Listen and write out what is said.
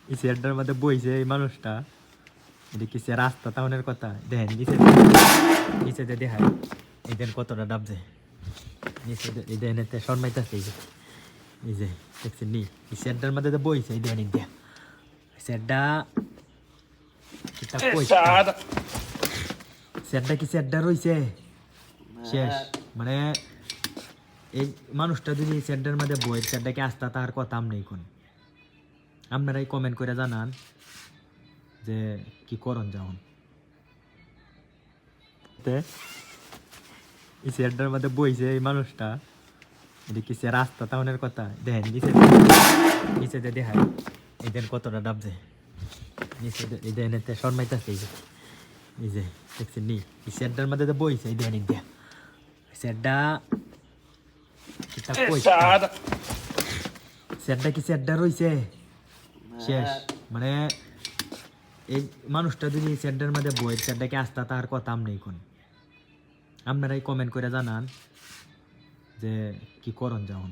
এই চেয়ারটার মধ্যে বইছে এই মানুষটা, এটা কি রাস্তা টাউনের কথা দেখেন নিচে দেখায় এই দেন কতটা ডাবছে নিচে এই দেন এতে শর্মাইতেছে এই যে দেখছেন নি এই চেয়ারটার মধ্যে বইছে এই দেন ইন্ডিয়া চেয়ারটা চেয়ারটা কি চেয়ারটা রইছে শেষ মানে এই মানুষটা যদি এই চেয়ারটার মধ্যে বই চেয়ারটাকে আস্তা তার কথা নেই কোন আপনারাই কমেন্ট করে জানান যে কি করন যখন এই চেয়ারটার মধ্যে বইছে এই মানুষটা, এটা কি রাস্তা টাউনের কথা দেখেন নিচে দেখায় এই দেন কতটা ডাবছে নিচে এই দেন এতে শর্মাইতেছে এই যে দেখছেন নি এই চেয়ারটার মধ্যে বইছে এই দেন ইন্ডিয়া চেয়ারটা চেয়ারটা কি চেয়ারটা রইছে শেষ মানে এই মানুষটা যদি চেয়ারটার মধ্যে বই চেয়ারটাকে আস্তা তার কথা নেই কোন আপনারাই কমেন্ট করে জানান যে কি করন যখন